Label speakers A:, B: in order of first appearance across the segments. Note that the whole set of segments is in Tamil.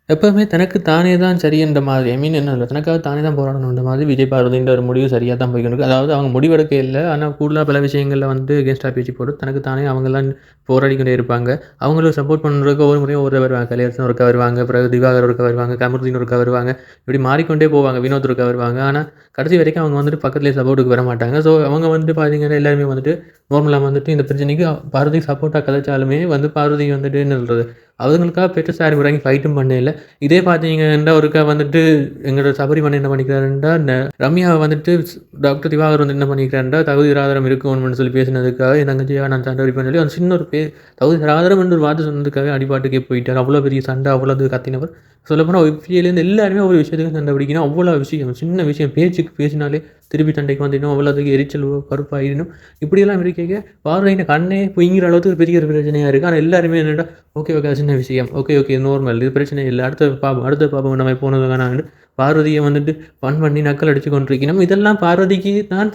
A: எப்பவுமே தனக்கு தானே தான் சரியன்ற மாதிரி என்ன இல்ல. தனக்காக தானே தான் போராடணுன்ற மாதிரி விஜய் பார்வதின்ற ஒரு முடிவு சரியா தான் போய்க்கிட்டு இருக்கு. அதாவது அவங்க முடிவெடுக்க இல்ல. ஆனா கூடுதலா பல விஷயங்கள்ல வந்து எகென்ஸ்டா பேச்சு போட்டு தனக்கு தானே அவங்கலாம் போராடிக்கொண்டே இருப்பாங்க. அவங்களுக்கு சப்போர்ட் பண்றதுக்கு ஒவ்வொரு முறையும் ஒருத்தர் வருவாங்க. கலையரசன் ஒருக்கா வருவாங்க. பிறகு திவாகர் ஒருக்கா வருவாங்க. கமருதீன் ஒருக்கா வருவாங்க. இப்படி மாறிக்கொண்டே போவாங்க. வினோத் ஒருக்கா வருவாங்க. ஆனா கடைசி வரைக்கும் அவங்க வந்துட்டு பக்கத்திலேயே சப்போர்ட்டுக்கு வரமாட்டாங்க. ஸோ அவங்க வந்துட்டு பார்த்தீங்கன்னா, எல்லாருமே வந்துட்டு நார்மலா வந்துட்டு இந்த பிரச்சனைக்கு பார்வதிக்கு சப்போர்ட்டா கதைச்சாலுமே வந்து பார்வதி வந்துட்டு என்ன சொல்றது? அவங்களுக்கா பெருசா யாரும் இறங்கி ஃபைட்டும் பண்ணல. இதே பார்த்தீங்கன்னா, ஒருக்கா வந்துட்டு எங்களோட சபரிமலை என்ன பண்ணிக்கிறாருன்னா, ரம்யாவ வந்துட்டு டாக்டர் திவாகர் வந்து என்ன பண்ணிக்கிறாருன்னா, தகுதி ஆதாரம் இருக்கணும்னு சொல்லி பேசினதுக்காக என் தங்கச்சியா நான் சண்டை அடிப்பேன்னு சொல்லி, அந்த சின்ன ஒரு தகுதி ஆதாரம் என்று ஒரு வார்த்தை சொன்னதுக்காக அடிபாட்டுக்கே போயிட்டார். அவ்வளோ பெரிய சண்டை, அவ்வளோ இது கத்தினவர். சொல்லப்போனா இப்படியிலேருந்து எல்லாருமே ஒவ்வொரு விஷயத்துக்கும் சண்டை பிடிக்கணும். அவ்வளோ விஷயம், சின்ன விஷயம் பேச்சுக்கு பேசினாலே திருப்பி சண்டைக்கு வந்துடும். அவ்வளோத்துக்கு எரிச்சல் கருப்பாயிடணும். இப்படியெல்லாம் இருக்கைங்க பார்வையின கண்ணே பொய்ங்கிற அளவுக்கு ஒரு பெரிய ஒரு பிரச்சனையா இருக்குது. ஆனா எல்லாருமே என்னடா ஓகே, ஓகே. அது சின்ன விஷயம். Okay, okay. நார்மல். இது பிரச்சனை இல்ல. அடுத்த பாப்போம் நம்ம போனது வேணாம்னு பார்வதிய வந்துட்டு ஃபன் பண்ணி நக்கல் அடிச்சு கொண்டிருக்கணும். இதெல்லாம் பார்வதிக்கு தான்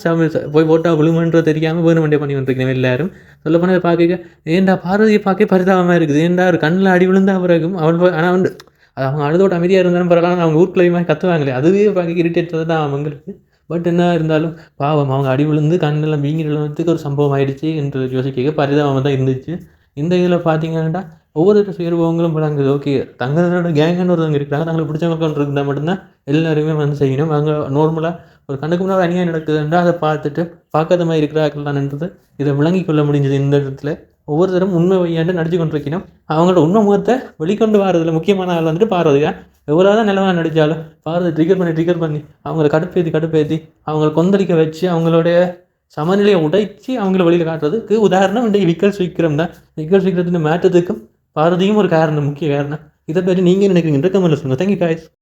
A: போய் போட்டா விழுமுன்றது தெரியாம வேணுமெண்டே பண்ணி கொண்டிருக்கணும் எல்லாரும். சொல்லப்போனா இத பார்க்கைக்க ஏன்டா பார்வதிய பார்க்கவே பரிதாபமா இருக்குது. ஏன்டா ஒரு கண்ல அடி விழுந்தா பிறகும் ஆனா வந்து அது அவங்க அழுதோட அமைதியா இருந்தாலும் பரவாயில்ல. அவங்க ஊர்க்குள்ள மாரி கத்துவாங்களே, அதுவே பார்க்க இரிட்டேட் தான் அவங்களுக்கு. பட் என்ன இருந்தாலும் பாவம் அவங்க அடி விழுந்து கண்ணெல்லாம் வீங்கி விழுந்ததுக்கு ஒரு சம்பவம் ஆயிடுச்சு என்று யோசிக்க பரிதாபமா தான் இருந்துச்சு. இந்த இதில பார்த்தீங்கன்னா, ஒவ்வொரு சுயரூபங்களும் விளங்குது. ஓகே. தங்களோட கேங்குன்னு ஒருத்தவங்க இருக்கிறாங்க. தங்களுக்கு பிடிச்சவங்க ஒருத்தர் இருந்தா மட்டும் தான் எல்லாருமே வந்து செய்யணும். அவங்க நார்மலா ஒரு கண்ணுக்கு முன்னாடி அநியாயம் நடக்குதுன்னா, அத பார்த்துட்டு பார்க்காத மாரி இருக்கிறார்கள் தானன்றது இத விளங்கிக் கொள்ள முடிஞ்சது இந்த இடத்துல. ஒவ்வொருத்தரும் உண்மை பொய்யாண்டு நடிச்சு கொண்டிருக்கணும். அவங்களோட உண்மை முகத்த வெளிக்கொண்டு வரதுல முக்கியமான ஆள் வந்துட்டு பார்வதி தான். எவ்வளோதான் நிலவா நடிச்சாலும், பார்வதி ட்ரிகர் பண்ணி அவங்கள கடுப்பேத்தி அவங்கள கொந்தளிக்க வச்சு அவங்களுடைய சமநிலையை உடைச்சு அவங்கள வெளியில காட்டுறதுக்கு உதாரணம் இன்றைக்கு விக்கல்ஸ் விக்ரம் தான். விக்கல்ஸ் விக்ரத்தின் மாற்றத்துக்கும் பார்வதியும் ஒரு காரணம், முக்கிய காரணம். இத பத்தி நீங்க என்ன நினைக்கிறீங்க? கமெண்ட்ல சொல்லுங்க. Thank you guys.